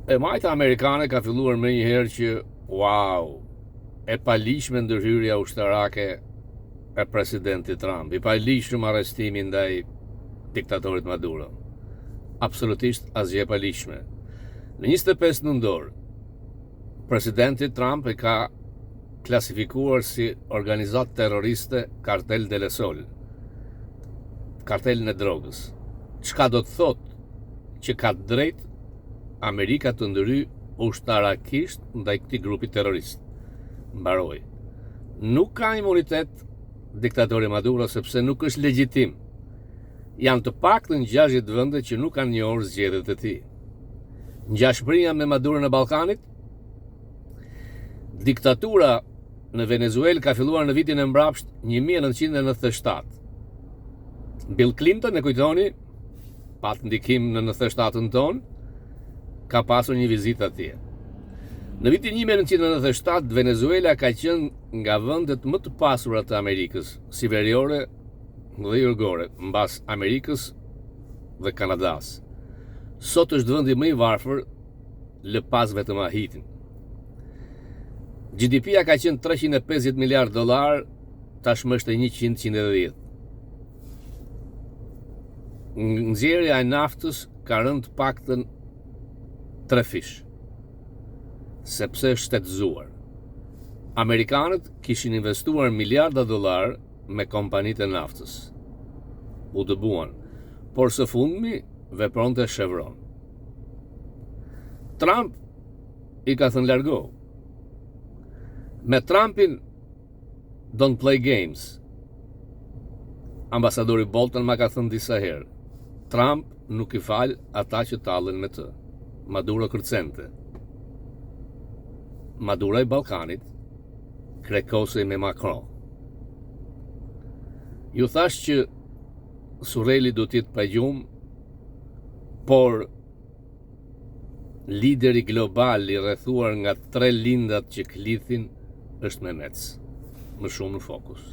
E majta amerikane ka filluar me njëherë që, wow, e palishme ndërhyrja ushtarake e presidentit Trump, i palishme arrestimi ndaj diktatorit Maduro. Absolutisht asgjë e palishme. Në 25 nëntor, presidenti Trump e ka klasifikuar si organizat terroriste Cartel del Sol, kartelin e drogës. Çka do të thotë që ka drejt Amerika të ndëry ushtarakisht ndaj këtij grupi terrorist. Mbaroi. Nuk ka imunitet diktatori Maduro sepse nuk është legjitim. Janë të paktën 60 vende që nuk kanë njohur zgjedhjet e tij. Ngjashmëria me Madurën e Ballkanit. Diktatura në Venezuelë ka filluar në vitin e mbrapsht 1997. Bill Clinton, e kujtoni, pat ndikim në 97-ën tonë, ka pasur një vizitë atje. Në vitin 1997, Venezuela ka qenë nga vendet më të pasura të Amerikës, si veriore dhe jurgore, mbas Amerikës dhe Kanadas. Sot është vendi më i varfër, lë pas vetëm Haitin. GDP-ja ka qenë 350 miliard dollar, tashmë është 110. Nxjerrja e naftës ka rënë të paktën 3 fish, sepse është shtetëzuar. Amerikanët kishin investuar miliarda dollar me kompanitë e naftës. U dëbuan, por së fundmi vepronte Chevron. Trump i ka thënë largo. Me Trumpin don't play games. Ambasadori Bolton ma ka thënë disa herë. Trump nuk i fal ata që tallen me të. Maduro kërcente. Maduro i Ballkanit krekosej me Macron. Ju thash që Surreli do t'jetë pa gjumë, por lideri global i rrethuar nga 3 lindat që klithin është Mehmet. Më shumë në fokus.